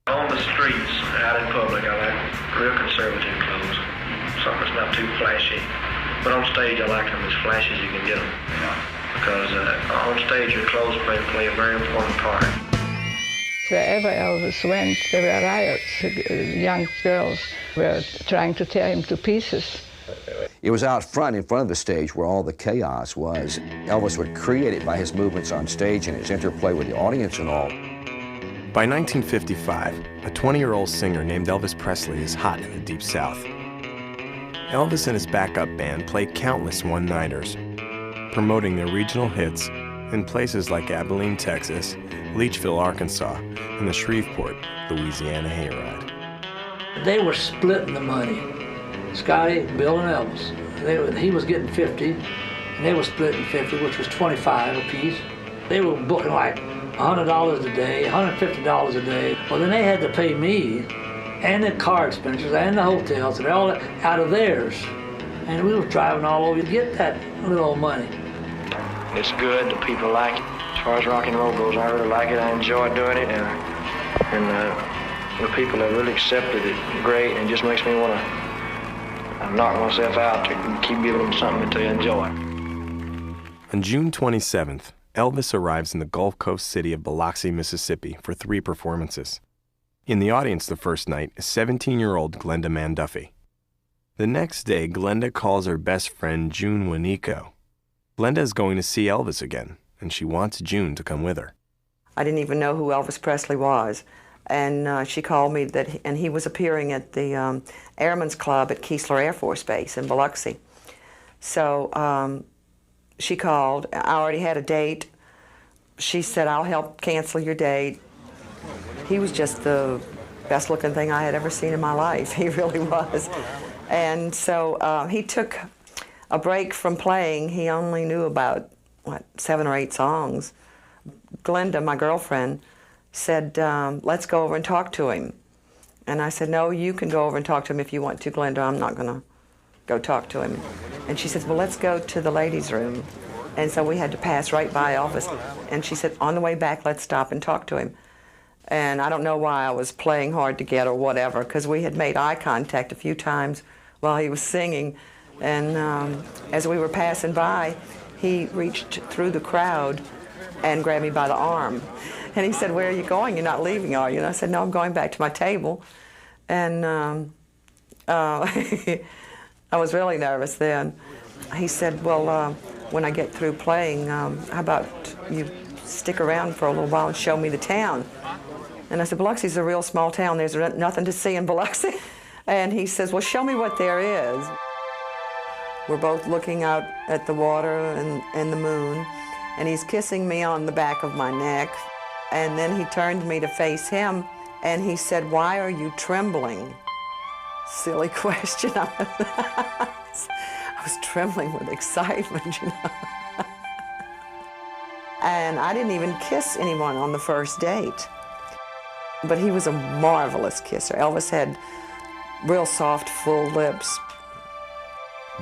On the streets, out in public, I like real conservative clothes. Something that's not too flashy. But on stage, I like them as flashy as you can get them. Because on stage, your clothes play a very important part. Wherever Elvis went, there were riots. Young girls were trying to tear him to pieces. It was out front, in front of the stage, where all the chaos was. Elvis would create it by his movements on stage and his interplay with the audience and all. By 1955, a 20-year-old singer named Elvis Presley is hot in the Deep South. Elvis and his backup band play countless one-nighters, promoting their regional hits in places like Abilene, Texas, Leachville, Arkansas, and the Shreveport, Louisiana hayride. They were splitting the money. Scotty, Bill, and Elvis. He was getting 50, and they were splitting 50, which was 25 apiece. They were booking like $100 a day, $150 a day. Well, then they had to pay me and the car expenditures and the hotels and all that out of theirs. And we were driving all over to get that little old money. It's good, the people like it. As far as rock and roll goes, I really like it. I enjoy doing it, and the people have really accepted it great, and it just makes me want to knock myself out to keep giving them something to enjoy. On June 27th, Elvis arrives in the Gulf Coast city of Biloxi, Mississippi for 3 performances. In the audience the first night is 17-year-old Glenda Manduffy. The next day, Glenda calls her best friend June Wanico. Glenda is going to see Elvis again, and she wants June to come with her. I didn't even know who Elvis Presley was. And she called me and he was appearing at the Airmen's Club at Keesler Air Force Base in Biloxi. So she called. I already had a date. She said, I'll help cancel your date. He was just the best looking thing I had ever seen in my life. He really was. And so he took a break from playing. He only knew about, 7 or 8 songs. Glenda, my girlfriend, said, let's go over and talk to him. And I said, no, you can go over and talk to him if you want to, Glenda. I'm not going to go talk to him. And she said, well, let's go to the ladies' room. And so we had to pass right by Elvis. And she said, on the way back, let's stop and talk to him. And I don't know why I was playing hard to get or whatever, because we had made eye contact a few times while he was singing. And as we were passing by, he reached through the crowd and grabbed me by the arm. And he said, where are you going? You're not leaving, are you? And I said, no, I'm going back to my table. And I was really nervous then. He said, well, when I get through playing, how about you stick around for a little while and show me the town? And I said, Biloxi's a real small town. There's nothing to see in Biloxi. And he says, well, show me what there is. We're both looking out at the water and the moon, and he's kissing me on the back of my neck. And then he turned me to face him, and he said, why are you trembling? Silly question. I was trembling with excitement, you know. And I didn't even kiss anyone on the first date. But he was a marvelous kisser. Elvis had real soft, full lips.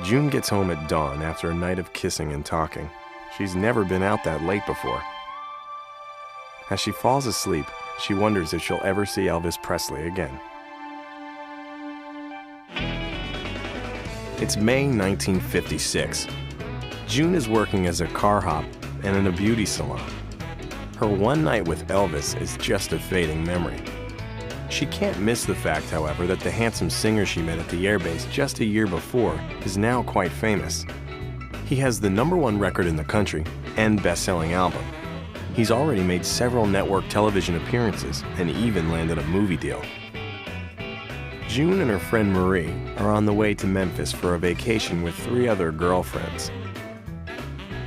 June gets home at dawn after a night of kissing and talking. She's never been out that late before. As she falls asleep, she wonders if she'll ever see Elvis Presley again. It's May 1956. June is working as a car hop and in a beauty salon. Her one night with Elvis is just a fading memory. She can't miss the fact, however, that the handsome singer she met at the airbase just a year before is now quite famous. He has the #1 record in the country and best-selling album. He's already made several network television appearances and even landed a movie deal. June and her friend Marie are on the way to Memphis for a vacation with 3 other girlfriends.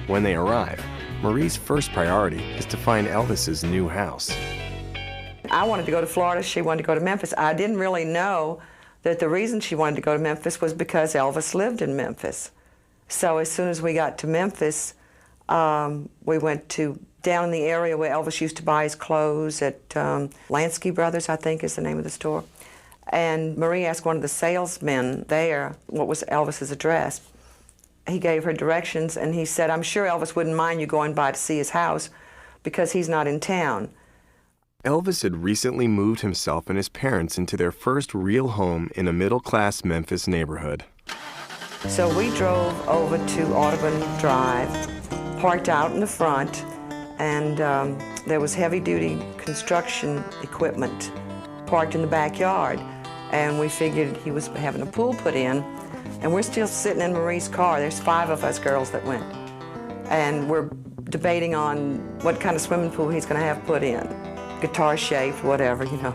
When they arrive, Marie's first priority is to find Elvis's new house. I wanted to go to Florida, she wanted to go to Memphis. I didn't really know that the reason she wanted to go to Memphis was because Elvis lived in Memphis. So as soon as we got to Memphis, we went to down in the area where Elvis used to buy his clothes at Lansky Brothers, I think is the name of the store. And Marie asked one of the salesmen there what was Elvis's address. He gave her directions, and he said, I'm sure Elvis wouldn't mind you going by to see his house because he's not in town. Elvis had recently moved himself and his parents into their first real home in a middle-class Memphis neighborhood. So we drove over to Audubon Drive, parked out in the front, and there was heavy-duty construction equipment parked in the backyard. And we figured he was having a pool put in, and we're still sitting in Marie's car. There's 5 of us girls that went. And we're debating on what kind of swimming pool he's gonna have put in. Guitar-shaped, whatever, you know.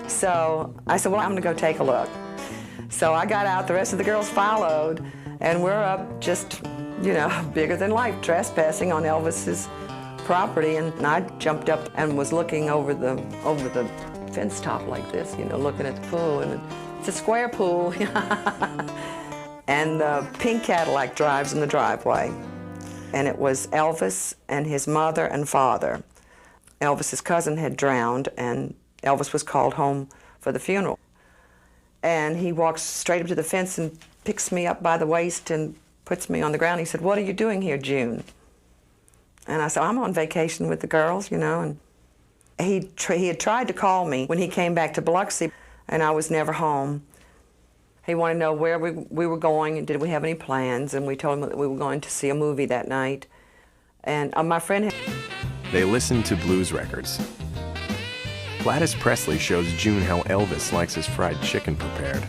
So I said, well, I'm gonna go take a look. So I got out, the rest of the girls followed, and we're up just, you know, bigger than life, trespassing on Elvis's property. And I jumped up and was looking over the fence top like this, you know, looking at the pool. And it's a square pool. And the pink Cadillac drives in the driveway. And it was Elvis and his mother and father. Elvis's cousin had drowned, and Elvis was called home for the funeral. And he walks straight up to the fence and picks me up by the waist and puts me on the ground. He said, "What are you doing here, June?" And I said, "I'm on vacation with the girls, you know." And he had tried to call me when he came back to Biloxi, and I was never home. He wanted to know where we were going and did we have any plans, and we told him that we were going to see a movie that night. And my friend... They listened to blues records. Gladys Presley shows June how Elvis likes his fried chicken prepared.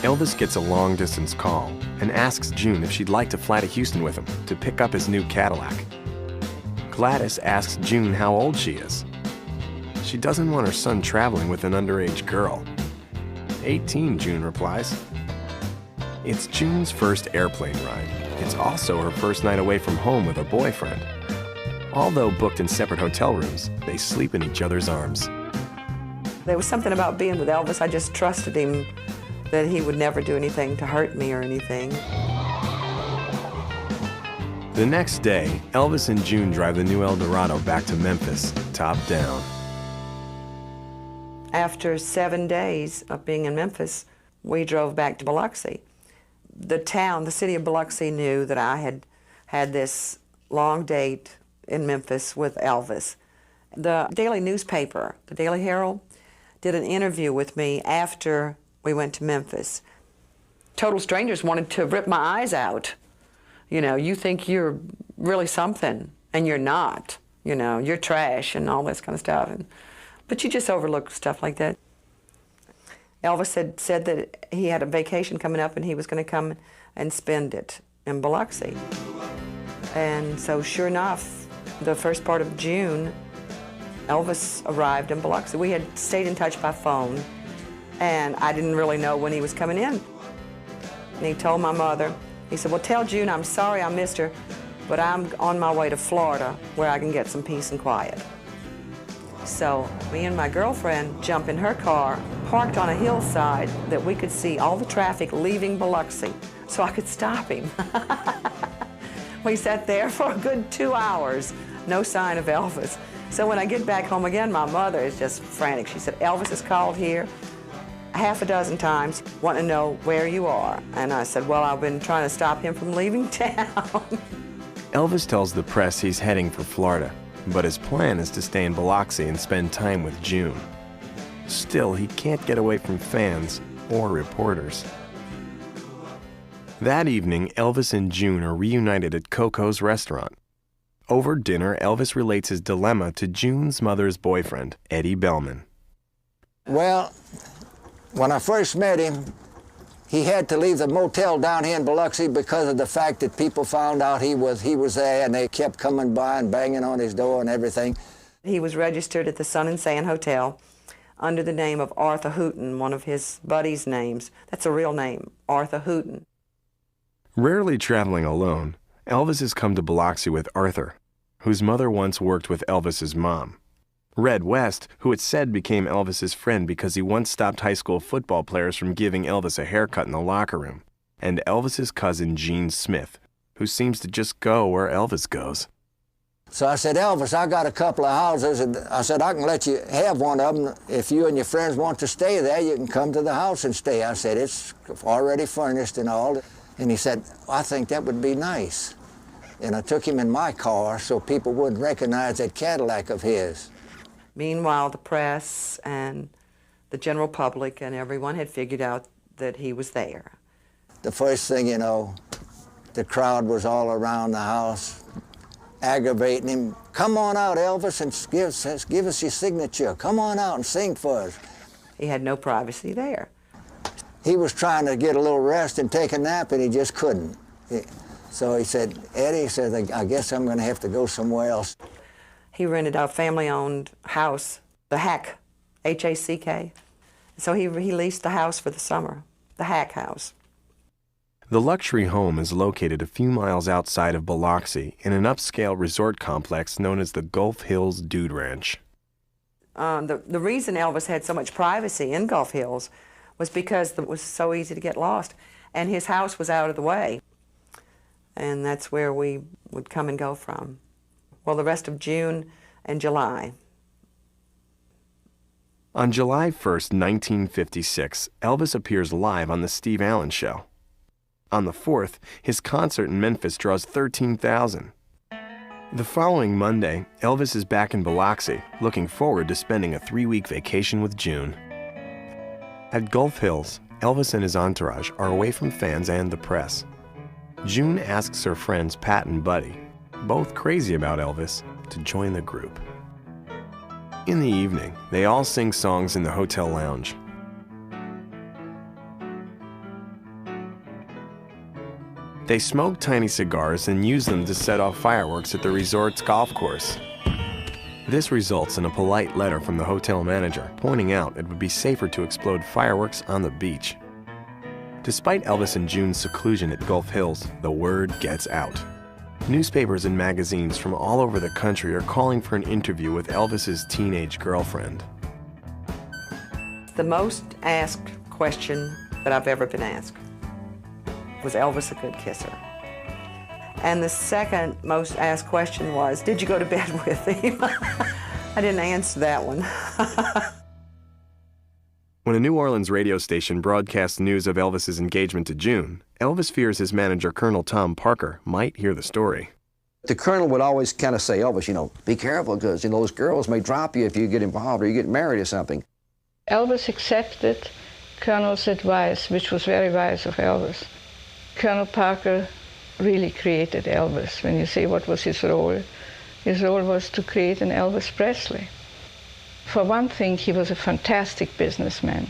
Elvis gets a long-distance call and asks June if she'd like to fly to Houston with him to pick up his new Cadillac. Gladys asks June how old she is. She doesn't want her son traveling with an underage girl. 18, June replies. It's June's first airplane ride. It's also her first night away from home with a boyfriend. Although booked in separate hotel rooms, they sleep in each other's arms. There was something about being with Elvis. I just trusted him that he would never do anything to hurt me or anything. The next day, Elvis and June drive the new Eldorado back to Memphis, top down. After 7 days of being in Memphis, we drove back to Biloxi. The city of Biloxi knew that I had had this long date in Memphis with Elvis. The daily newspaper, the Daily Herald, did an interview with me after we went to Memphis. Total strangers wanted to rip my eyes out. You know, you think you're really something, and you're not. You know, you're trash and all this kind of stuff. But you just overlook stuff like that. Elvis had said that he had a vacation coming up and he was going to come and spend it in Biloxi. And so sure enough, the first part of June, Elvis arrived in Biloxi. We had stayed in touch by phone, and I didn't really know when he was coming in. And he told my mother, he said, "Well, tell June I'm sorry I missed her, but I'm on my way to Florida where I can get some peace and quiet." So me and my girlfriend jump in her car, parked on a hillside that we could see all the traffic leaving Biloxi, so I could stop him. We sat there for a good 2 hours, no sign of Elvis. So when I get back home again, my mother is just frantic. She said, "Elvis has called here half a dozen times, wanting to know where you are." And I said, "Well, I've been trying to stop him from leaving town." Elvis tells the press he's heading for Florida, but his plan is to stay in Biloxi and spend time with June. Still, he can't get away from fans or reporters. That evening, Elvis and June are reunited at Coco's restaurant. Over dinner, Elvis relates his dilemma to June's mother's boyfriend, Eddie Bellman. Well, when I first met him, he had to leave the motel down here in Biloxi because of the fact that people found out he was there, and they kept coming by and banging on his door and everything. He was registered at the Sun and Sand Hotel under the name of Arthur Hooten, one of his buddies' names. That's a real name, Arthur Hooten. Rarely traveling alone, Elvis has come to Biloxi with Arthur, whose mother once worked with Elvis's mom. Red West, who it's said became Elvis's friend because he once stopped high school football players from giving Elvis a haircut in the locker room. And Elvis's cousin Gene Smith, who seems to just go where Elvis goes. So I said, "Elvis, I got a couple of houses, and I said, I can let you have one of them. If you and your friends want to stay there, you can come to the house and stay." I said, "It's already furnished and all." And he said, "I think that would be nice." And I took him in my car so people wouldn't recognize that Cadillac of his. Meanwhile, the press and the general public and everyone had figured out that he was there. The first thing you know, the crowd was all around the house, aggravating him. Come on out, Elvis, and give us your signature. Come on out and sing for us. He had no privacy there. He was trying to get a little rest and take a nap, and he just couldn't. So he said, Eddie, he said, I guess I'm going to have to go somewhere else. He rented a family-owned house, the Hack, H-A-C-K. So he leased the house for the summer, the Hack House. The luxury home is located a few miles outside of Biloxi in an upscale resort complex known as the Gulf Hills Dude Ranch. The reason Elvis had so much privacy in Gulf Hills was because it was so easy to get lost, and his house was out of the way. And that's where we would come and go from. Well, the rest of June and July. On July 1st, 1956, Elvis appears live on The Steve Allen Show. On the 4th, his concert in Memphis draws 13,000. The following Monday, Elvis is back in Biloxi, looking forward to spending a 3-week vacation with June. At Gulf Hills, Elvis and his entourage are away from fans and the press. June asks her friends Pat and Buddy, both crazy about Elvis, to join the group. In the evening, they all sing songs in the hotel lounge. They smoke tiny cigars and use them to set off fireworks at the resort's golf course. This results in a polite letter from the hotel manager pointing out it would be safer to explode fireworks on the beach. Despite Elvis and June's seclusion at Gulf Hills, the word gets out. Newspapers and magazines from all over the country are calling for an interview with Elvis's teenage girlfriend. The most asked question that I've ever been asked: was Elvis a good kisser? And the second most asked question was, did you go to bed with him? I didn't answer that one. When a New Orleans radio station broadcasts news of Elvis's engagement to June, Elvis fears his manager, Colonel Tom Parker, might hear the story. The colonel would always kind of say, Elvis, be careful, because, those girls may drop you if you get involved or you get married or something. Elvis accepted Colonel's advice, which was very wise of Elvis. Colonel Parker really created Elvis. When you say what was his role was to create an Elvis Presley. For one thing, he was a fantastic businessman.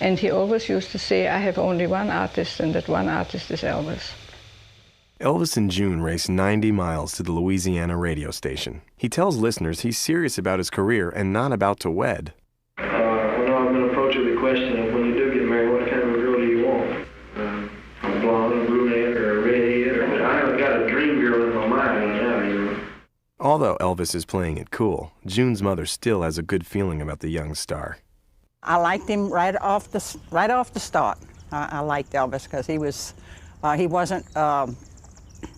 And he always used to say, I have only one artist, and that one artist is Elvis. Elvis and June race 90 miles to the Louisiana radio station. He tells listeners he's serious about his career and not about to wed. I've been approached with the question of, when you do get married, what kind of a girl do you want? A blonde, a brunette, or a redhead? But I haven't got a dream girl in my mind now, Although Elvis is playing it cool, June's mother still has a good feeling about the young star. I liked him right off the start. I liked Elvis because he wasn't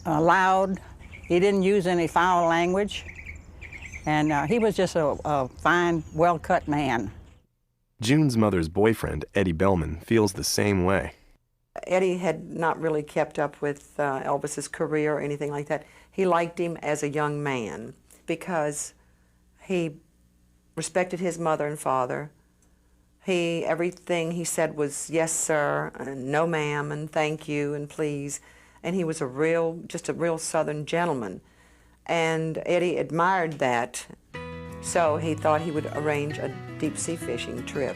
loud. He didn't use any foul language, and he was just a fine, well-cut man. June's mother's boyfriend, Eddie Bellman, feels the same way. Eddie had not really kept up with Elvis's career or anything like that. He liked him as a young man because he respected his mother and father. Everything he said was yes, sir, and no, ma'am, and thank you, and please. And he was just a real Southern gentleman. And Eddie admired that, so he thought he would arrange a deep-sea fishing trip.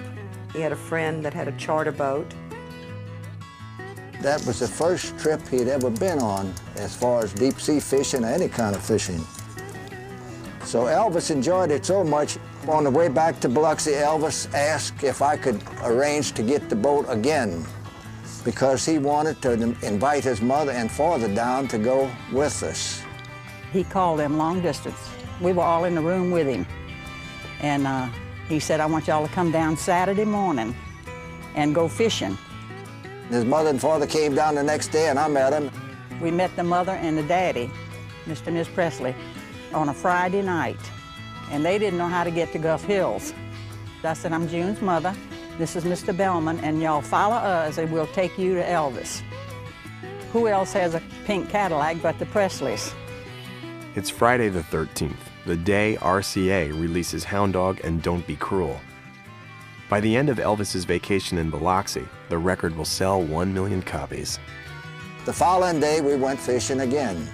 He had a friend that had a charter boat. That was the first trip he'd ever been on as far as deep-sea fishing or any kind of fishing. So Elvis enjoyed it so much. On the way back to Biloxi, Elvis asked if I could arrange to get the boat again because he wanted to invite his mother and father down to go with us. He called them long distance. We were all in the room with him. And he said, I want y'all to come down Saturday morning and go fishing. His mother and father came down the next day, and I met him. We met the mother and the daddy, Mr. and Miss Presley, on a Friday night, and they didn't know how to get to Gulf Hills. I said, I'm June's mother, this is Mr. Bellman, and y'all follow us and we'll take you to Elvis. Who else has a pink Cadillac but the Presleys? It's Friday the 13th, the day RCA releases Hound Dog and Don't Be Cruel. By the end of Elvis's vacation in Biloxi, the record will sell 1 million copies. The following day, we went fishing again.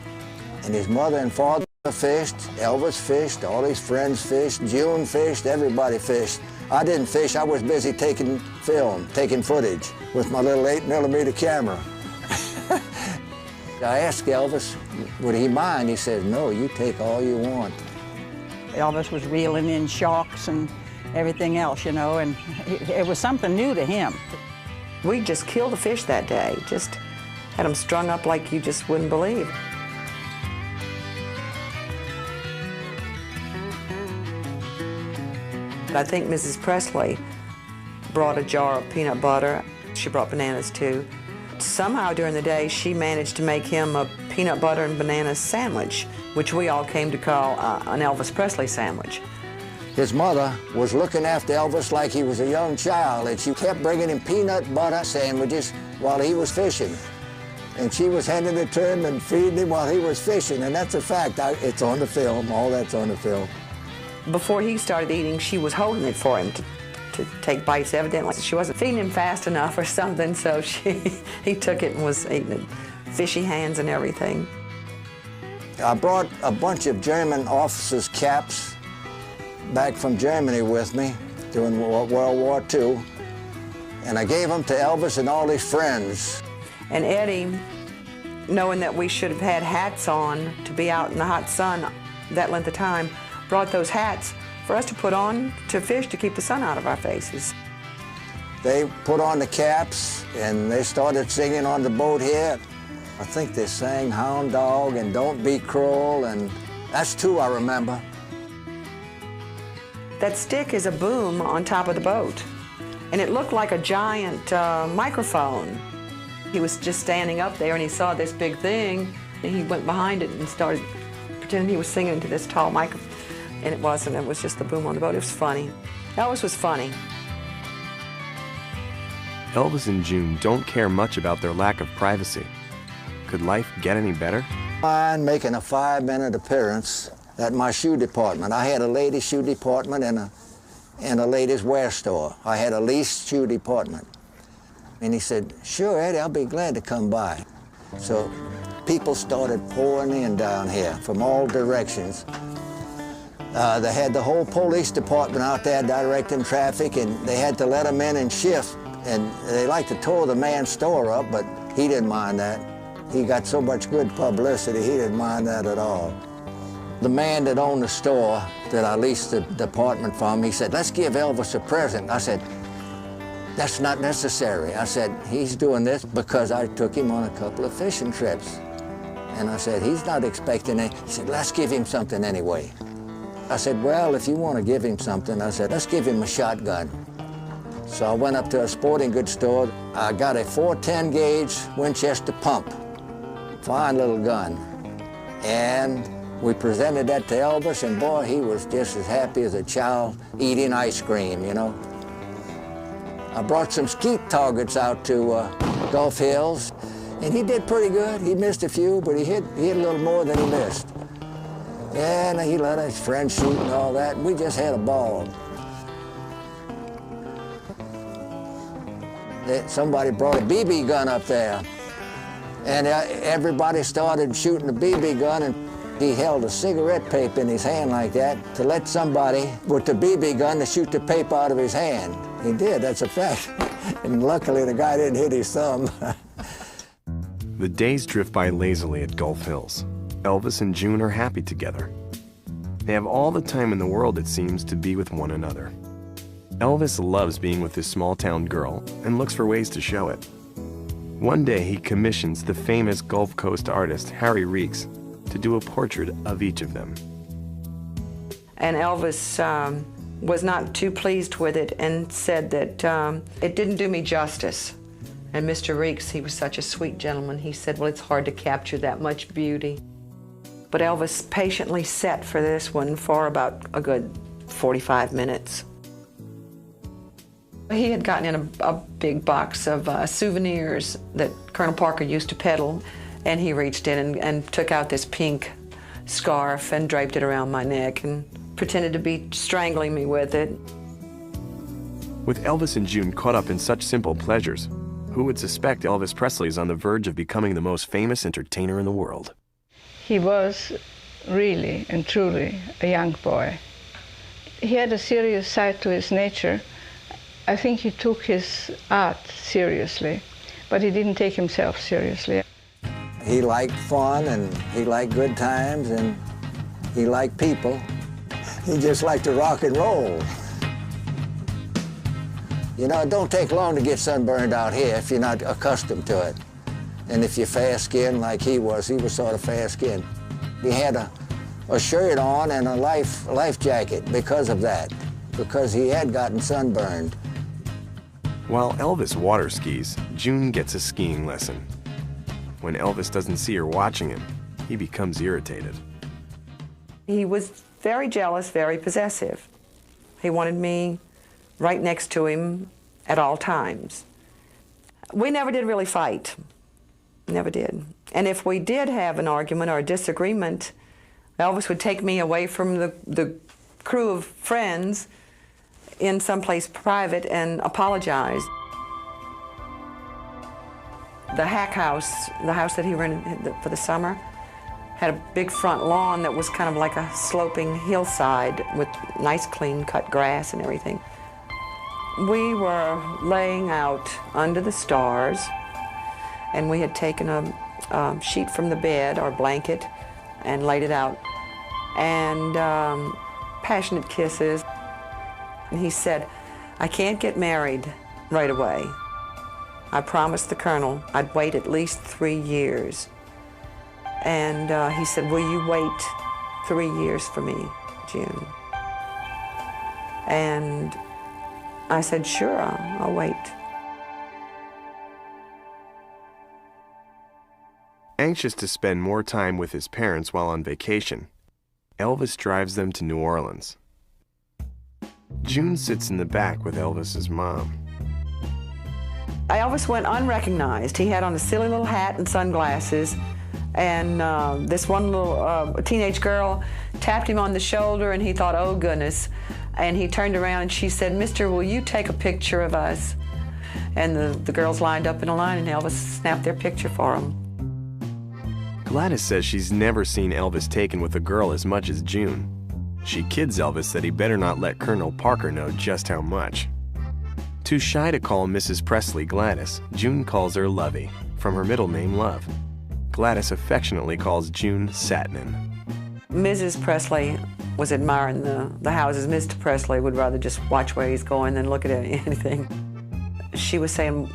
And his mother and father fished, Elvis fished, all his friends fished, June fished, everybody fished. I didn't fish, I was busy taking film, taking footage with my little 8mm camera. I asked Elvis, would he mind? He said, no, you take all you want. Elvis was reeling in sharks and everything else, you know, and it was something new to him. We just killed the fish that day, just had them strung up like you just wouldn't believe. I think Mrs. Presley brought a jar of peanut butter. She brought bananas too. Somehow during the day, she managed to make him a peanut butter and banana sandwich, which we all came to call an Elvis Presley sandwich. His mother was looking after Elvis like he was a young child, and she kept bringing him peanut butter sandwiches while he was fishing. And she was handing it to him and feeding him while he was fishing, and that's a fact. It's on the film, all that's on the film. Before he started eating, she was holding it for him to take bites. Evidently, she wasn't feeding him fast enough or something, so he took it and was eating it. Fishy hands and everything. I brought a bunch of German officers' caps back from Germany with me during World War II, and I gave them to Elvis and all his friends. And Eddie, knowing that we should have had hats on to be out in the hot sun that length of time, brought those hats for us to put on to fish to keep the sun out of our faces. They put on the caps and they started singing on the boat here. I think they sang Hound Dog and Don't Be Cruel, and that's two I remember. That stick is a boom on top of the boat, and it looked like a giant microphone. He was just standing up there and he saw this big thing, and he went behind it and started pretending he was singing into this tall microphone. And it wasn't, it was just the boom on the boat. It was funny. Elvis was funny. Elvis and June don't care much about their lack of privacy. Could life get any better? I'm making a 5-minute appearance at my shoe department. I had a ladies' shoe department and a ladies' wear store. I had a leased shoe department. And he said, sure, Eddie, I'll be glad to come by. So people started pouring in down here from all directions. They had the whole police department out there directing traffic, and they had to let them in and shift. And they liked to tore the man's store up, but he didn't mind that. He got so much good publicity, he didn't mind that at all. The man that owned the store that I leased the department from, he said, let's give Elvis a present. I said, that's not necessary. I said, he's doing this because I took him on a couple of fishing trips. And I said, he's not expecting it. He said, let's give him something anyway. I said, well, if you want to give him something, I said, let's give him a shotgun. So I went up to a sporting goods store. I got a 410 gauge Winchester pump. Fine little gun. And we presented that to Elvis, and boy, he was just as happy as a child eating ice cream, you know. I brought some skeet targets out to Gulf Hills, and he did pretty good. He missed a few, but he hit a little more than he missed. And he let his friends shoot and all that, and we just had a ball. Somebody brought a BB gun up there, and everybody started shooting the BB gun, and he held a cigarette paper in his hand like that to let somebody with the BB gun to shoot the paper out of his hand. He did, that's a fact. And luckily the guy didn't hit his thumb. The days drift by lazily at Gulf Hills. Elvis and June are happy together. They have all the time in the world, it seems, to be with one another. Elvis loves being with this small-town girl and looks for ways to show it. One day he commissions the famous Gulf Coast artist Harry Reeks to do a portrait of each of them. And Elvis was not too pleased with it and said that it didn't do me justice. And Mr. Reeks, he was such a sweet gentleman, he said, well, it's hard to capture that much beauty. But Elvis patiently sat for this one for about a good 45 minutes. He had gotten in a big box of souvenirs that Colonel Parker used to peddle, and he reached in and took out this pink scarf and draped it around my neck and pretended to be strangling me with it. With Elvis and June caught up in such simple pleasures, who would suspect Elvis Presley is on the verge of becoming the most famous entertainer in the world? He was really and truly a young boy. He had a serious side to his nature. I think he took his art seriously, but he didn't take himself seriously. He liked fun, and he liked good times, and he liked people. He just liked to rock and roll. You know, it don't take long to get sunburned out here if you're not accustomed to it. And if you're fair-skinned like he was sort of fair-skinned. He had a shirt on and a life jacket because of that, because he had gotten sunburned. While Elvis water skis, June gets a skiing lesson. When Elvis doesn't see her watching him, he becomes irritated. He was very jealous, very possessive. He wanted me right next to him at all times. We never did really fight. Never did. And if we did have an argument or a disagreement, Elvis would take me away from the crew of friends in someplace private and apologize. The Hack House, the house that he rented for the summer, had a big front lawn that was kind of like a sloping hillside with nice clean cut grass and everything. We were laying out under the stars, and we had taken a sheet from the bed or blanket and laid it out, and passionate kisses. And he said, "I can't get married right away. I promised the Colonel I'd wait at least 3 years." And he said, "Will you wait 3 years for me, June?" And I said, "Sure, I'll wait." Anxious to spend more time with his parents while on vacation, Elvis drives them to New Orleans. June sits in the back with Elvis's mom. Elvis went unrecognized. He had on a silly little hat and sunglasses, and this one little teenage girl tapped him on the shoulder, and he thought, "Oh goodness." And he turned around and she said, "Mister, will you take a picture of us?" And the girls lined up in a line, and Elvis snapped their picture for them. Gladys says she's never seen Elvis taken with a girl as much as June. She kids Elvis that he better not let Colonel Parker know just how much. Too shy to call Mrs. Presley Gladys, June calls her Lovey, from her middle name Love. Gladys affectionately calls June Satnin. Mrs. Presley was admiring the houses. Mr. Presley would rather just watch where he's going than look at anything. She was saying,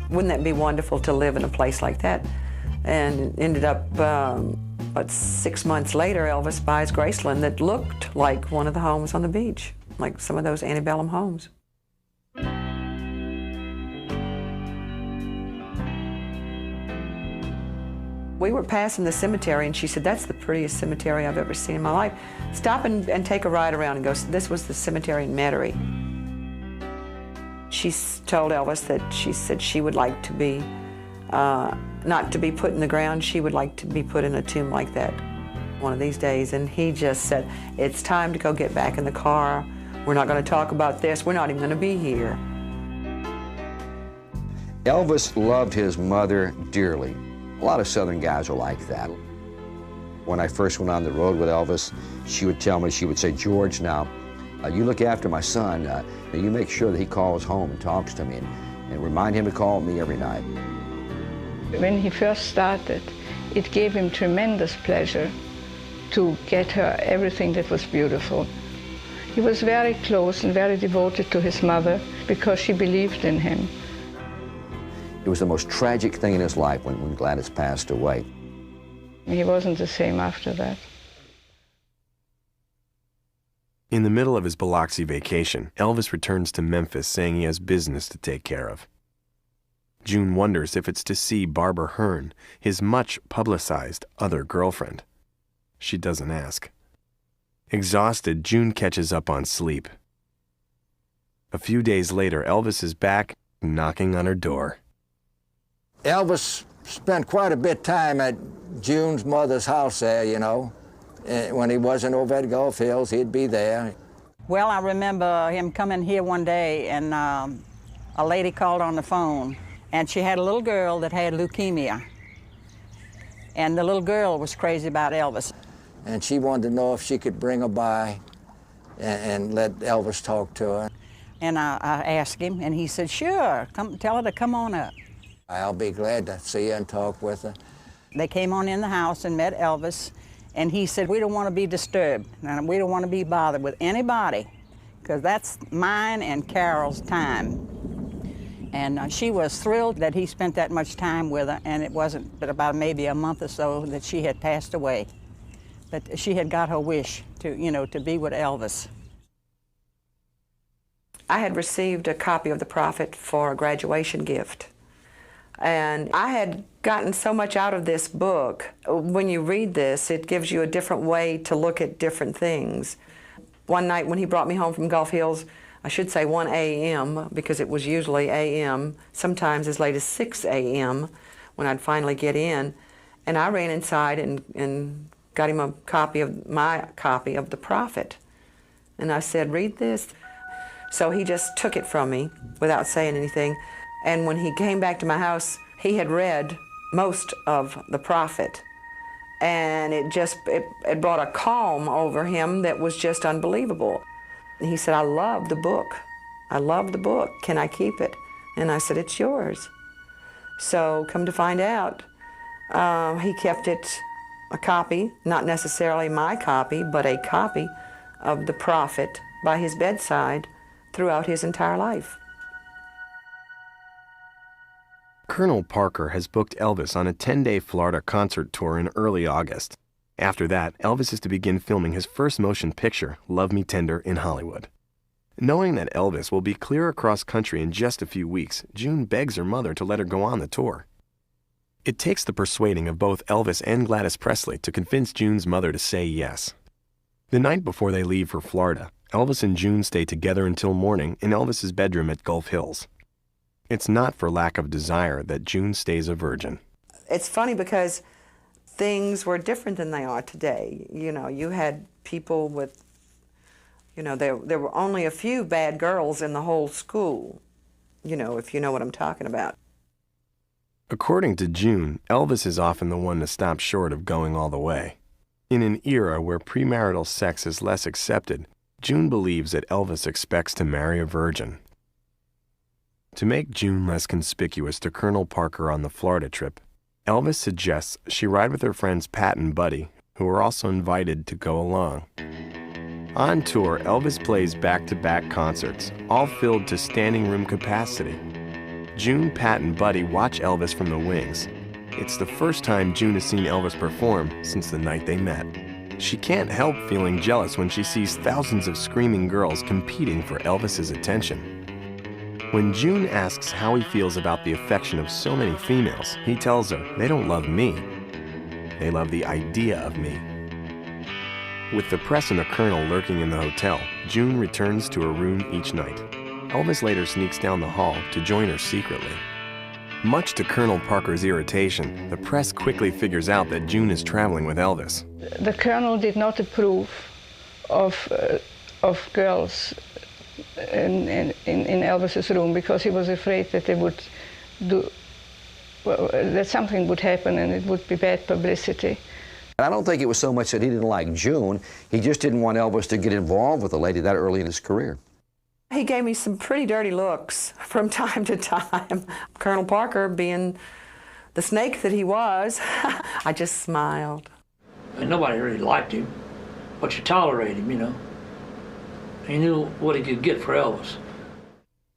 "Wouldn't that be wonderful to live in a place like that?" And it ended up, 6 months later, Elvis buys Graceland that looked like one of the homes on the beach, like some of those antebellum homes. We were passing the cemetery, and she said, "That's the prettiest cemetery I've ever seen in my life. Stop and take a ride around and go." This was the cemetery in Metairie. She told Elvis that she said she would like to be, not to be put in the ground. She would like to be put in a tomb like that one of these days. And he just said, "It's time to go get back in the car. We're not going to talk about this. We're not even going to be here." Elvis loved his mother dearly. A lot of Southern guys are like that. When I first went on the road with Elvis, she would tell me, she would say, "George, now, you look after my son. You make sure that he calls home and talks to me, and remind him to call me every night." When he first started, it gave him tremendous pleasure to get her everything that was beautiful. He was very close and very devoted to his mother because she believed in him. It was the most tragic thing in his life when Gladys passed away. He wasn't the same after that. In the middle of his Biloxi vacation, Elvis returns to Memphis saying he has business to take care of. June wonders if it's to see Barbara Hearn, his much-publicized other girlfriend. She doesn't ask. Exhausted, June catches up on sleep. A few days later, Elvis is back, knocking on her door. Elvis spent quite a bit of time at June's mother's house there, you know. When he wasn't over at Gulf Hills, he'd be there. Well, I remember him coming here one day, and a lady called on the phone, and she had a little girl that had leukemia. And the little girl was crazy about Elvis. And she wanted to know if she could bring her by and let Elvis talk to her. And I asked him, and he said, sure, come, tell her to come on up. I'll be glad to see her and talk with her. They came on in the house and met Elvis, and he said, we don't want to be disturbed, and we don't want to be bothered with anybody, because that's mine and Carol's time. And she was thrilled that he spent that much time with her, and it wasn't but about maybe a month or so that she had passed away. But she had got her wish to, you know, to be with Elvis. I had received a copy of The Prophet for a graduation gift. And I had gotten so much out of this book. When you read this, it gives you a different way to look at different things. One night when he brought me home from Gulf Hills, I should say 1 a.m. because it was usually a.m., sometimes as late as 6 a.m. when I'd finally get in. And I ran inside and got him a copy of my copy of The Prophet. And I said, read this. So he just took it from me without saying anything. And when he came back to my house, he had read most of The Prophet. And it brought a calm over him that was just unbelievable. And he said, I love the book. I love the book. Can I keep it? And I said, it's yours. So come to find out, he kept it, a copy, not necessarily my copy, but a copy of The Prophet by his bedside throughout his entire life. Colonel Parker has booked Elvis on a 10-day Florida concert tour in early August. After that, Elvis is to begin filming his first motion picture, Love Me Tender, in Hollywood. Knowing that Elvis will be clear across country in just a few weeks, June begs her mother to let her go on the tour. It takes the persuading of both Elvis and Gladys Presley to convince June's mother to say yes. The night before they leave for Florida, Elvis and June stay together until morning in Elvis's bedroom at Gulf Hills. It's not for lack of desire that June stays a virgin. It's funny because things were different than they are today. You know, you had people with, you know, there were only a few bad girls in the whole school, you know, if you know what I'm talking about. According to June, Elvis is often the one to stop short of going all the way. In an era where premarital sex is less accepted, June believes that Elvis expects to marry a virgin. To make June less conspicuous to Colonel Parker on the Florida trip, Elvis suggests she ride with her friends Pat and Buddy, who are also invited to go along. On tour, Elvis plays back-to-back concerts, all filled to standing room capacity. June, Pat, and Buddy watch Elvis from the wings. It's the first time June has seen Elvis perform since the night they met. She can't help feeling jealous when she sees thousands of screaming girls competing for Elvis's attention. When June asks how he feels about the affection of so many females, he tells her they don't love me. They love the idea of me. With the press and the Colonel lurking in the hotel, June returns to her room each night. Elvis later sneaks down the hall to join her secretly. Much to Colonel Parker's irritation, the press quickly figures out that June is traveling with Elvis. The Colonel did not approve of girls in Elvis's room because he was afraid that they would that something would happen and it would be bad publicity. I don't think it was so much that he didn't like June, he just didn't want Elvis to get involved with a lady that early in his career. He gave me some pretty dirty looks from time to time. Colonel Parker, being the snake that he was, I just smiled. And nobody really liked him, but you tolerate him, you know. He knew what he could get for Elvis.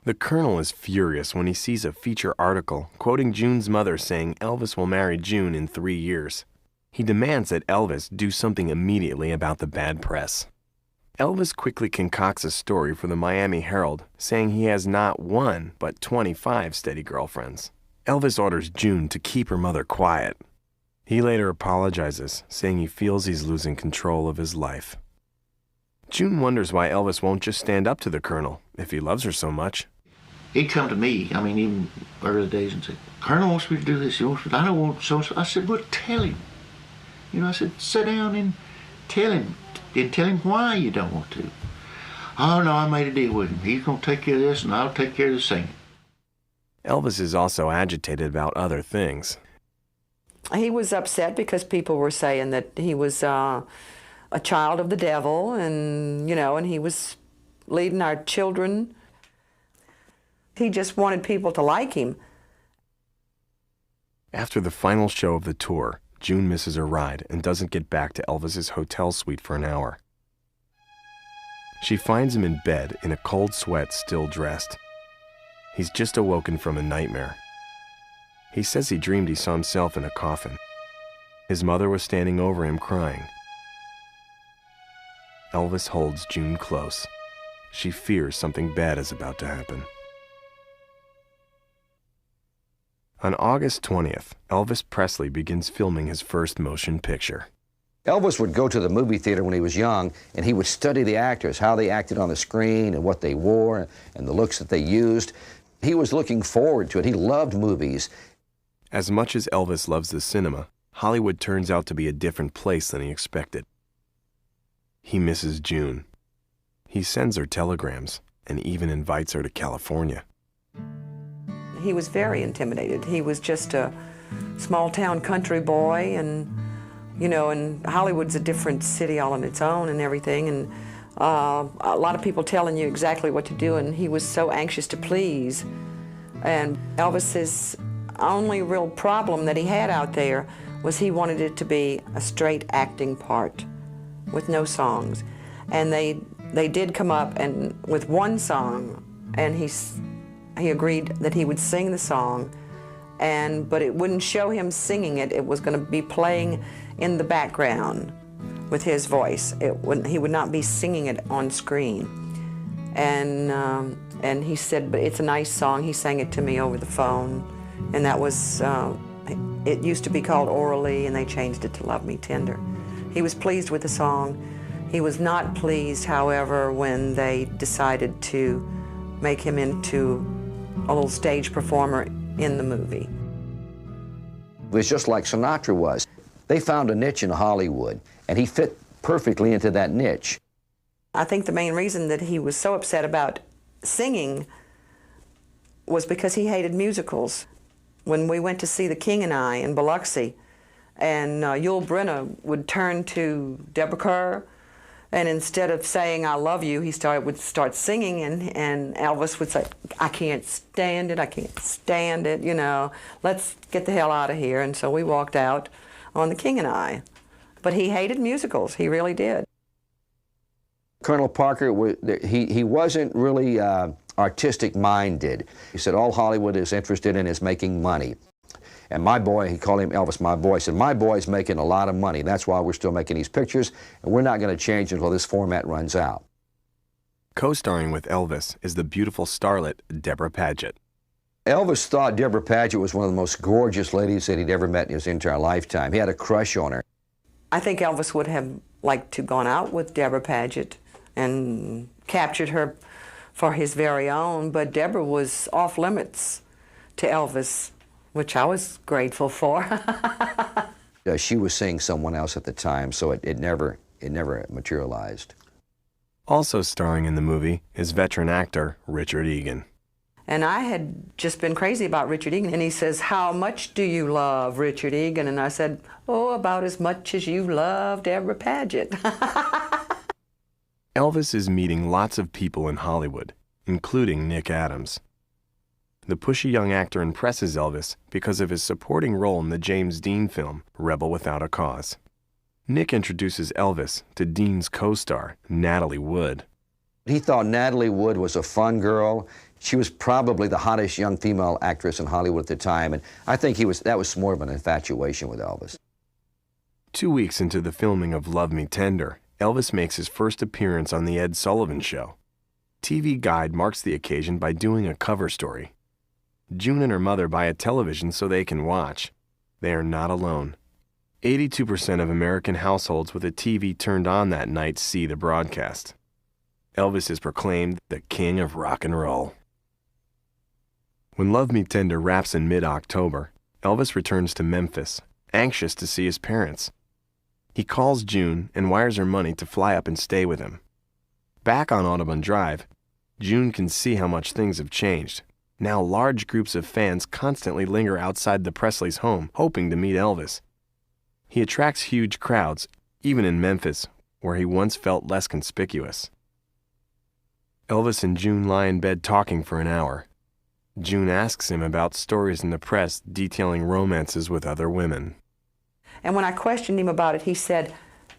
The Colonel is furious when he sees a feature article quoting June's mother saying Elvis will marry June in 3 years. He demands that Elvis do something immediately about the bad press. Elvis quickly concocts a story for the Miami Herald, saying he has not one, but 25 steady girlfriends. Elvis orders June to keep her mother quiet. He later apologizes, saying he feels he's losing control of his life. June wonders why Elvis won't just stand up to the Colonel, if he loves her so much. He'd come to me, I mean, even early days, and say, Colonel wants me to do this, he wants me to, I don't want so-and-so. I said, well, tell him. You know, I said, sit down tell him why you don't want to. Oh no, I made a deal with him. He's gonna take care of this and I'll take care of the singing. Elvis is also agitated about other things. He was upset because people were saying that he was a child of the devil, and and he was leading our children. He just wanted people to like him. After the final show of the tour, June misses her ride and doesn't get back to Elvis's hotel suite for an hour. She finds him in bed in a cold sweat, still dressed. He's just awoken from a nightmare. He says he dreamed he saw himself in a coffin. His mother was standing over him crying. Elvis holds June close. She fears something bad is about to happen. On August 20th, Elvis Presley begins filming his first motion picture. Elvis would go to the movie theater when he was young, and he would study the actors, how they acted on the screen and what they wore and the looks that they used. He was looking forward to it. He loved movies. As much as Elvis loves the cinema, Hollywood turns out to be a different place than he expected. He misses June. He sends her telegrams and even invites her to California. He was very intimidated. He was just a small-town country boy, and and Hollywood's a different city all on its own and everything, and a lot of people telling you exactly what to do, and he was so anxious to please. And Elvis's only real problem that he had out there was he wanted it to be a straight acting part with no songs. And they did come up and with one song, and he agreed that he would sing the song, but it wouldn't show him singing it. It was going to be playing in the background with his voice. He would not be singing it on screen. And he said, but it's a nice song. He sang it to me over the phone, and that was, it used to be called Orally, and they changed it to Love Me Tender. He was pleased with the song. He was not pleased, however, when they decided to make him into a little stage performer in the movie. It was just like Sinatra was. They found a niche in Hollywood, and he fit perfectly into that niche. I think the main reason that he was so upset about singing was because he hated musicals. When we went to see The King and I in Biloxi, and Yul Brynner would turn to Deborah Kerr, and instead of saying, I love you, he would start singing, and Elvis would say, I can't stand it, I can't stand it, let's get the hell out of here. And so we walked out on The King and I. But he hated musicals, he really did. Colonel Parker, he wasn't really artistic-minded. He said all Hollywood is interested in is making money. And my boy, he called him Elvis, my boy, said, my boy's making a lot of money. That's why we're still making these pictures, and we're not going to change until this format runs out. Co-starring with Elvis is the beautiful starlet Deborah Paget. Elvis thought Deborah Paget was one of the most gorgeous ladies that he'd ever met in his entire lifetime. He had a crush on her. I think Elvis would have liked to gone out with Deborah Paget and captured her for his very own, but Deborah was off limits to Elvis, which I was grateful for. She was seeing someone else at the time, so it never materialized. Also starring in the movie is veteran actor Richard Egan. And I had just been crazy about Richard Egan, and he says, how much do you love Richard Egan? And I said, oh, about as much as you love Deborah Paget. Elvis is meeting lots of people in Hollywood, including Nick Adams. The pushy young actor impresses Elvis because of his supporting role in the James Dean film Rebel Without a Cause. Nick introduces Elvis to Dean's co-star, Natalie Wood. He thought Natalie Wood was a fun girl. She was probably the hottest young female actress in Hollywood at the time, and I think that was more of an infatuation with Elvis. 2 weeks into the filming of Love Me Tender, Elvis makes his first appearance on The Ed Sullivan Show. TV Guide marks the occasion by doing a cover story. June and her mother buy a television so they can watch. They are not alone. 82% of American households with a TV turned on that night see the broadcast. Elvis is proclaimed the king of rock and roll. When Love Me Tender wraps in mid-October, Elvis returns to Memphis, anxious to see his parents. He calls June and wires her money to fly up and stay with him. Back on Audubon Drive, June can see how much things have changed. Now large groups of fans constantly linger outside the Presley's home, hoping to meet Elvis. He attracts huge crowds, even in Memphis, where he once felt less conspicuous. Elvis and June lie in bed talking for an hour. June asks him about stories in the press detailing romances with other women. And when I questioned him about it, he said,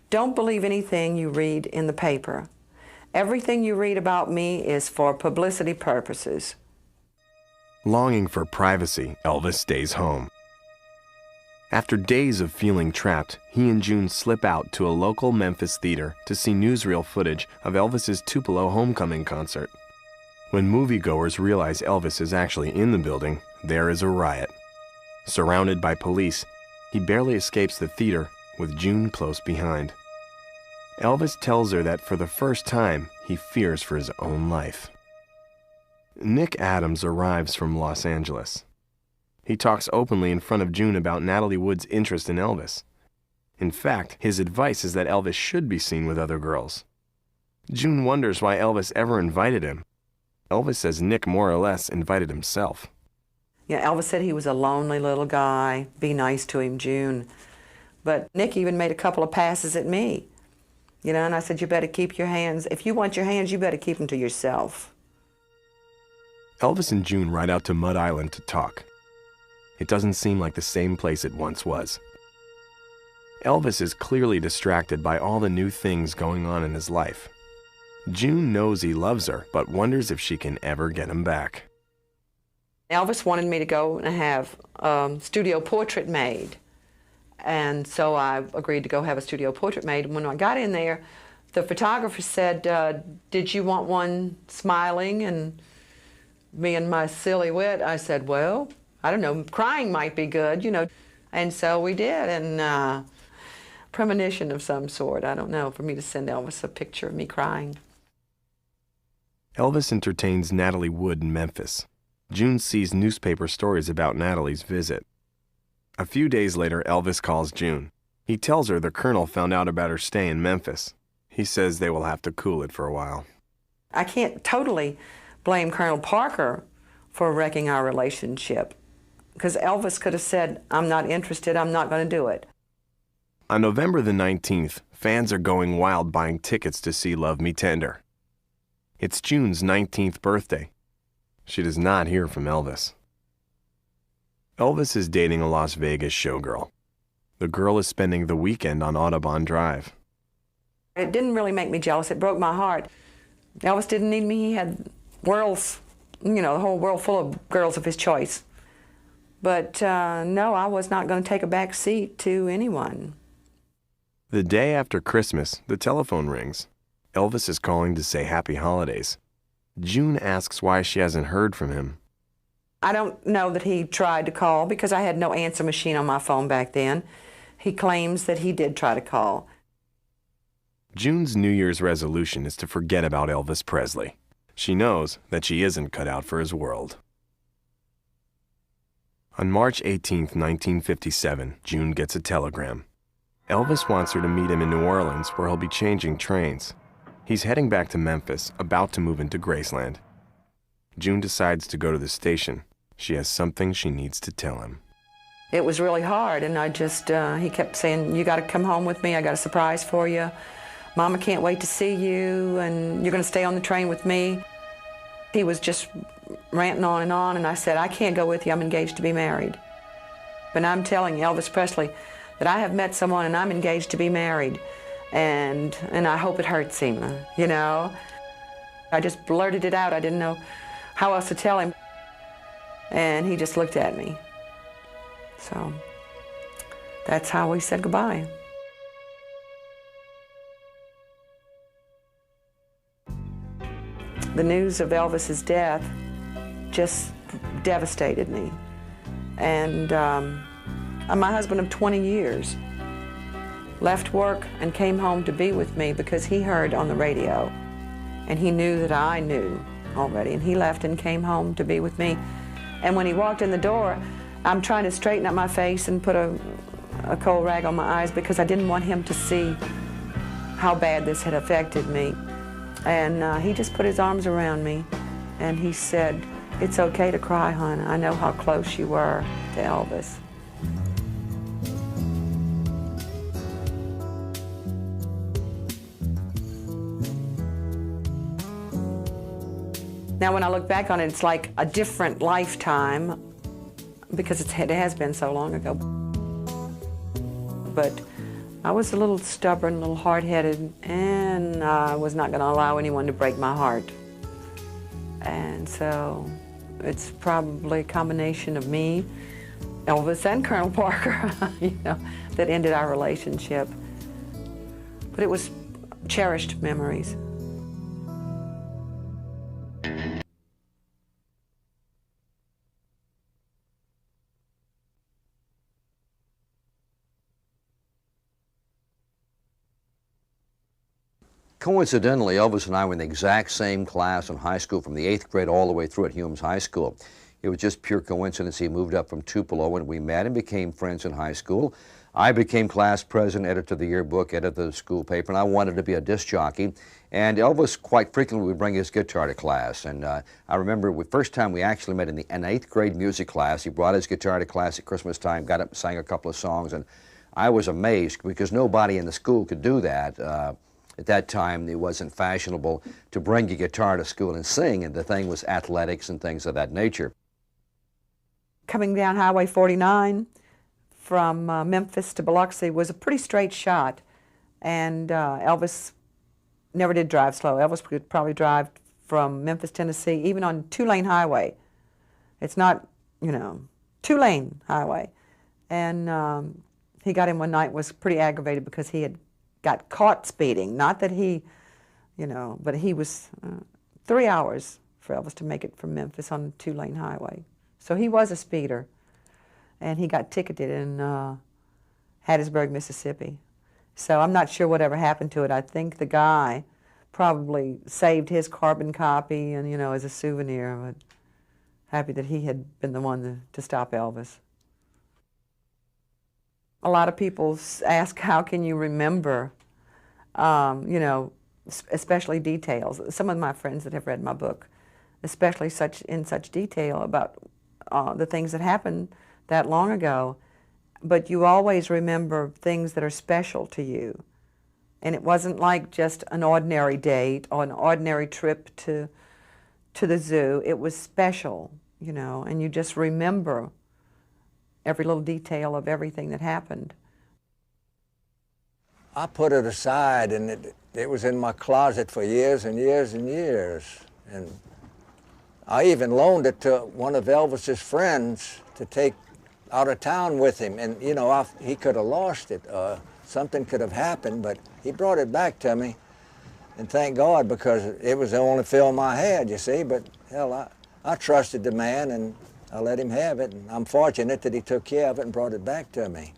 "Don't believe anything you read in the paper. Everything you read about me is for publicity purposes." Longing for privacy, Elvis stays home. After days of feeling trapped, he and June slip out to a local Memphis theater to see newsreel footage of Elvis's Tupelo homecoming concert. When moviegoers realize Elvis is actually in the building, there is a riot. Surrounded by police, he barely escapes the theater, with June close behind. Elvis tells her that for the first time, he fears for his own life. Nick Adams arrives from Los Angeles. He talks openly in front of June about Natalie Wood's interest in Elvis. In fact, his advice is that Elvis should be seen with other girls. June wonders why Elvis ever invited him. Elvis says Nick more or less invited himself. Yeah, Elvis said he was a lonely little guy. Be nice to him, June. But Nick even made a couple of passes at me. You know, and I said, you better keep your hands. If you want your hands, you better keep them to yourself. Elvis and June ride out to Mud Island to talk. It doesn't seem like the same place it once was. Elvis is clearly distracted by all the new things going on in his life. June knows he loves her, but wonders if she can ever get him back. Elvis wanted me to go and have a studio portrait made. And so I agreed to go have a studio portrait made. And when I got in there, the photographer said, "Did you want one smiling?" And me and my silly wit, I said, "Well, I don't know, crying might be good, you know." And so we did, and premonition of some sort, I don't know, for me to send Elvis a picture of me crying. Elvis entertains Natalie Wood in Memphis. June sees newspaper stories about Natalie's visit. A few days later, Elvis calls June. He tells her the colonel found out about her stay in Memphis. He says they will have to cool it for a while. I can't totally blame Colonel Parker for wrecking our relationship, because Elvis could have said, "I'm not interested, I'm not going to do it." On November the 19th, fans are going wild buying tickets to see Love Me Tender. It's June's 19th birthday. She does not hear from Elvis. Elvis is dating a Las Vegas showgirl. The girl is spending the weekend on Audubon Drive. It didn't really make me jealous. It broke my heart. Elvis didn't need me. He had worlds, you know, the whole world full of girls of his choice. But no, I was not going to take a back seat to anyone. The day after Christmas, the telephone rings. Elvis is calling to say happy holidays. June asks why she hasn't heard from him. I don't know that he tried to call because I had no answer machine on my phone back then. He claims that he did try to call. June's New Year's resolution is to forget about Elvis Presley. She knows that she isn't cut out for his world. On March 18, 1957, June gets a telegram. Elvis wants her to meet him in New Orleans, where he'll be changing trains. He's heading back to Memphis, about to move into Graceland. June decides to go to the station. She has something she needs to tell him. It was really hard, and I just, he kept saying, "You got to come home with me. I got a surprise for you. Mama can't wait to see you, and you're going to stay on the train with me." He was just ranting on, and I said, "I can't go with you. I'm engaged to be married." But I'm telling Elvis Presley that I have met someone and I'm engaged to be married, and I hope it hurts him, you know. I just blurted it out. I didn't know how else to tell him, and he just looked at me. So that's how we said goodbye. The news of Elvis's death just devastated me. And my husband of 20 years left work and came home to be with me because he heard on the radio, and he knew that I knew already, and he left and came home to be with me. And when he walked in the door, I'm trying to straighten up my face and put a a cold rag on my eyes because I didn't want him to see how bad this had affected me. And he just put his arms around me and he said, "It's okay to cry, hon. I know how close you were to Elvis." Now when I look back on it, it's like a different lifetime because it has been so long ago. But I was a little stubborn, a little hard-headed, and I was not going to allow anyone to break my heart. And so it's probably a combination of me, Elvis, and Colonel Parker, that ended our relationship. But it was cherished memories. Coincidentally, Elvis and I were in the exact same class in high school from the 8th grade all the way through at Humes High School. It was just pure coincidence. He moved up from Tupelo and we met and became friends in high school. I became class president, editor of the yearbook, editor of the school paper, and I wanted to be a disc jockey. And Elvis quite frequently would bring his guitar to class. And I remember the first time we actually met in an 8th grade music class. He brought his guitar to class at Christmas time, got up and sang a couple of songs, and I was amazed because nobody in the school could do that. At that time, it wasn't fashionable to bring a guitar to school and sing, and the thing was athletics and things of that nature. Coming down Highway 49 from Memphis to Biloxi was a pretty straight shot, and Elvis never did drive slow. Elvis could probably drive from Memphis, Tennessee, even on two-lane highway. It's not, two-lane highway. And he got in one night, was pretty aggravated because he had got caught speeding. Not that he, but he was 3 hours for Elvis to make it from Memphis on a two-lane highway. So he was a speeder, and he got ticketed in Hattiesburg, Mississippi. So I'm not sure whatever happened to it. I think the guy probably saved his carbon copy and, as a souvenir, but happy that he had been the one to stop Elvis. A lot of people ask, how can you remember, especially details. Some of my friends that have read my book, especially in such detail about the things that happened that long ago, but you always remember things that are special to you. And it wasn't like just an ordinary date or an ordinary trip to the zoo. It was special, and you just remember every little detail of everything that happened. I put it aside, and it was in my closet for years and years and years. And I even loaned it to one of Elvis's friends to take out of town with him. And, he could have lost it. Something could have happened, but he brought it back to me. And thank God, because it was the only film I had, you see. But, hell, I trusted the man, and I let him have it, and I'm fortunate that he took care of it and brought it back to me.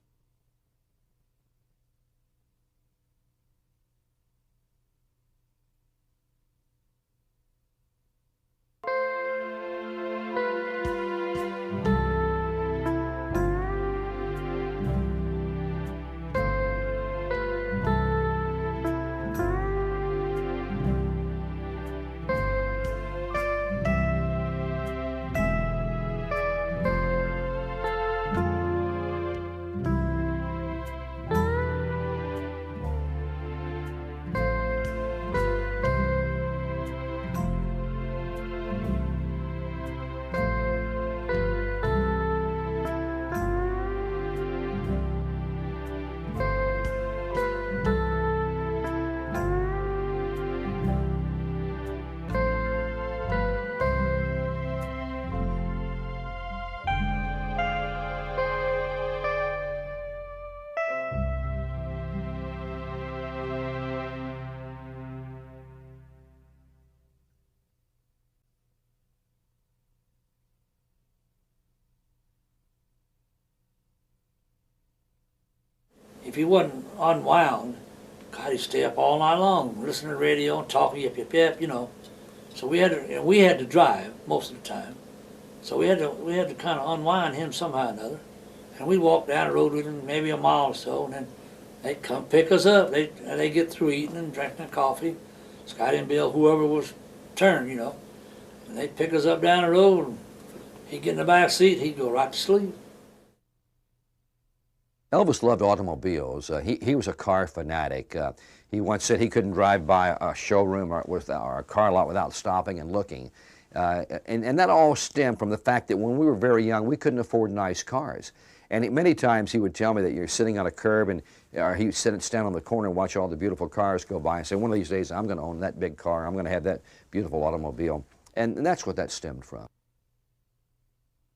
If he wasn't unwound, God, he'd stay up all night long, listening to the radio and talking, yip, yip, yip, So we had to drive most of the time. So we had to kind of unwind him somehow or another. And we walk down the road with them maybe a mile or so, and then they come pick us up. They get through eating and drinking their coffee. Scotty and Bill, whoever was turn, you know. And they'd pick us up down the road, and he'd get in the back seat, he'd go right to sleep. Elvis loved automobiles. He was a car fanatic. He once said he couldn't drive by a showroom or a car lot without stopping and looking. And that all stemmed from the fact that when we were very young, we couldn't afford nice cars. And many times he would tell me that you're sitting on a curb, and he would stand on the corner and watch all the beautiful cars go by and say, one of these days I'm going to own that big car. I'm going to have that beautiful automobile. And that's what that stemmed from.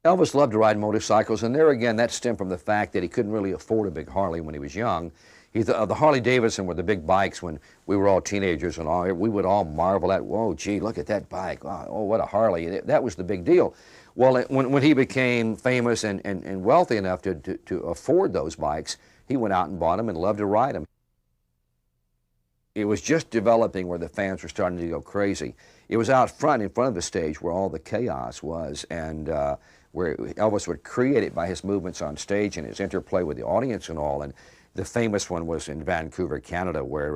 Elvis loved to ride motorcycles, and there again, that stemmed from the fact that he couldn't really afford a big Harley when he was young. The Harley Davidson were the big bikes when we were all teenagers, and we would all marvel at, whoa, gee, look at that bike. Oh, what a Harley. That was the big deal. Well, when he became famous and wealthy enough to afford those bikes, he went out and bought them and loved to ride them. It was just developing where the fans were starting to go crazy. It was out front, in front of the stage, where all the chaos was, and where Elvis would create it by his movements on stage and his interplay with the audience and all. And the famous one was in Vancouver, Canada, where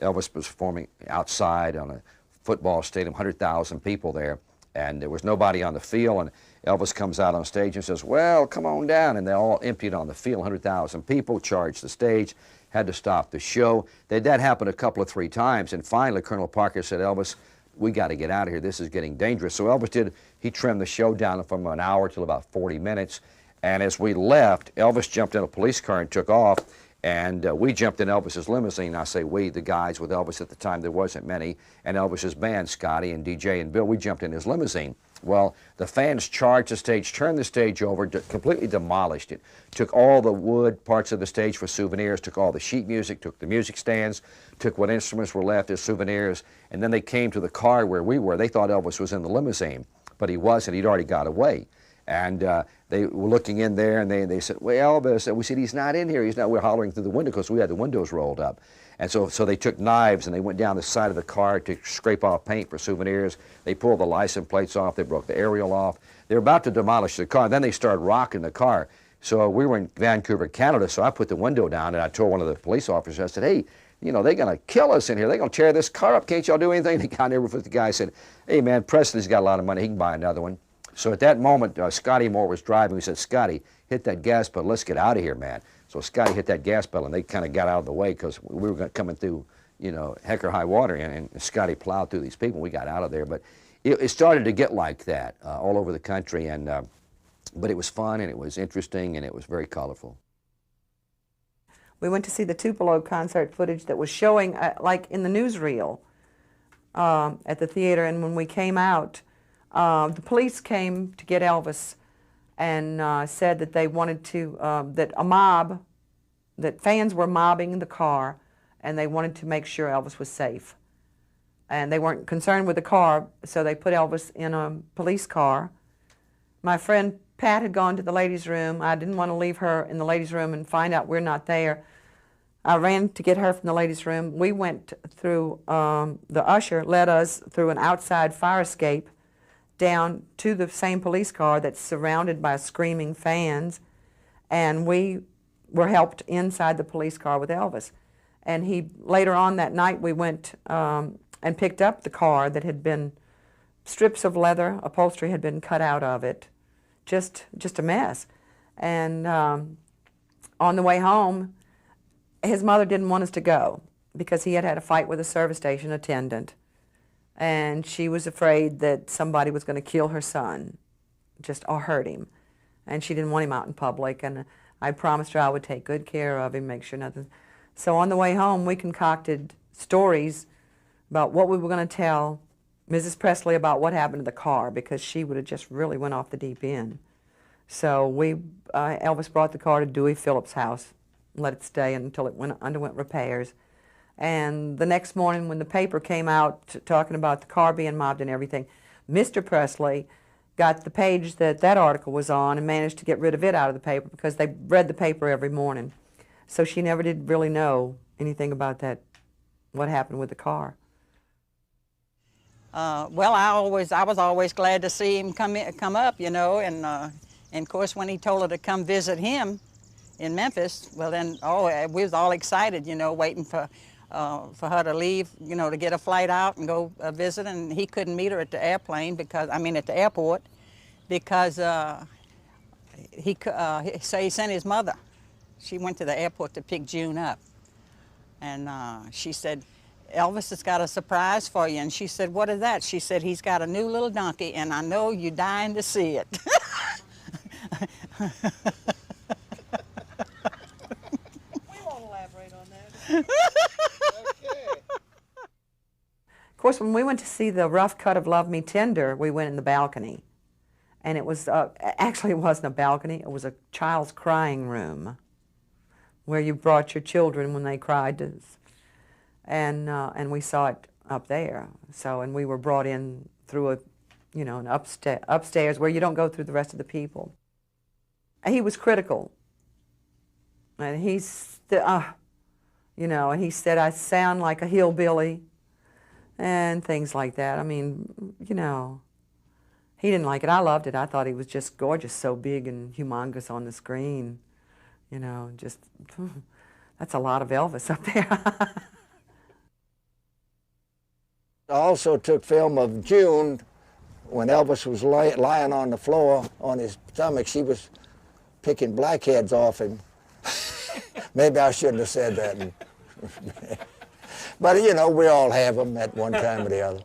Elvis was performing outside on a football stadium, 100,000 people there, and there was nobody on the field, and Elvis comes out on stage and says, well, come on down, and they all emptied on the field, 100,000 people, charged the stage, had to stop the show. That happened a couple of 3 times, and finally Colonel Parker said, Elvis, we got to get out of here, this is getting dangerous. So Elvis he trimmed the show down from an hour till about 40 minutes, and as we left, Elvis jumped in a police car and took off, and we jumped in Elvis's limousine. I say we, the guys with Elvis at the time, there wasn't many, and Elvis's band, Scotty and DJ and Bill, we jumped in his limousine. Well, the fans charged the stage, turned the stage over, completely demolished it, took all the wood parts of the stage for souvenirs, took all the sheet music, took the music stands, took what instruments were left as souvenirs, and then they came to the car where we were. They thought Elvis was in the limousine, but he wasn't. He'd already got away. And they were looking in there, and they said, well, Elvis, and we said, he's not in here. He's not. We're hollering through the window because we had the windows rolled up. And so they took knives, and they went down the side of the car to scrape off paint for souvenirs. They pulled the license plates off. They broke the aerial off. They were about to demolish the car. Then they started rocking the car. So we were in Vancouver, Canada, so I put the window down, and I told one of the police officers, I said, hey, you know, they're going to kill us in here. They're going to tear this car up. Can't y'all do anything? The guy said, hey, man, Presley's got a lot of money. He can buy another one. So at that moment, Scotty Moore was driving. We said, Scotty, hit that gas pedal. Let's get out of here, man. So Scotty hit that gas pedal, and they kind of got out of the way because we were coming through, you know, heck or high water, and Scotty plowed through these people. We got out of there. But it started to get like that all over the country, and but it was fun, and it was interesting, and it was very colorful. We went to see the Tupelo concert footage that was showing, like in the newsreel at the theater, and when we came out, the police came to get Elvis and said that they wanted to, that fans were mobbing the car, and they wanted to make sure Elvis was safe. And they weren't concerned with the car, so they put Elvis in a police car. My friend Pat had gone to the ladies' room. I didn't want to leave her in the ladies' room and find out we're not there. I ran to get her from the ladies' room. We went through, the usher led us through an outside fire escape down to the same police car that's surrounded by screaming fans, and we were helped inside the police car with Elvis. And later on that night, we went and picked up the car that had been, strips of leather upholstery had been cut out of it, just a mess. And on the way home, his mother didn't want us to go because he had had a fight with a service station attendant, and she was afraid that somebody was going to kill her son, or hurt him, and she didn't want him out in public. And I promised her I would take good care of him, make sure nothing. So on the way home, we concocted stories about what we were going to tell Mrs. Presley about what happened to the car, because she would have just really went off the deep end. So Elvis brought the car to Dewey Phillips' house, let it stay until it underwent repairs. And the next morning when the paper came out talking about the car being mobbed and everything, Mr. Presley got the page that article was on and managed to get rid of it out of the paper because they read the paper every morning. So she never did really know anything about that, what happened with the car. Well, I was always glad to see him come up, you know, and of course when he told her to come visit him, in Memphis, well then, we was all excited, you know, waiting for her to leave, you know, to get a flight out and go visit, and he couldn't meet her at the airplane because, I mean, at the airport, because he sent his mother. She went to the airport to pick June up, and she said, Elvis has got a surprise for you. And she said, what is that? She said, he's got a new little donkey, and I know you're dying to see it. We won't elaborate on that. Okay. Of course, when we went to see the rough cut of Love Me Tender, we went in the balcony. And it was, actually it wasn't a balcony, it was a child's crying room where you brought your children when they cried. And we saw it up there. So, and we were brought in through a, you know, an upstairs where you don't go through the rest of the people. He was critical. And you know, and he said, I sound like a hillbilly and things like that. I mean, you know, he didn't like it. I loved it. I thought he was just gorgeous, so big and humongous on the screen. You know, just, that's a lot of Elvis up there. I also took film of June when Elvis was lying on the floor on his stomach. She was picking blackheads off him. Maybe I shouldn't have said that. But, you know, we all have them at one time or the other.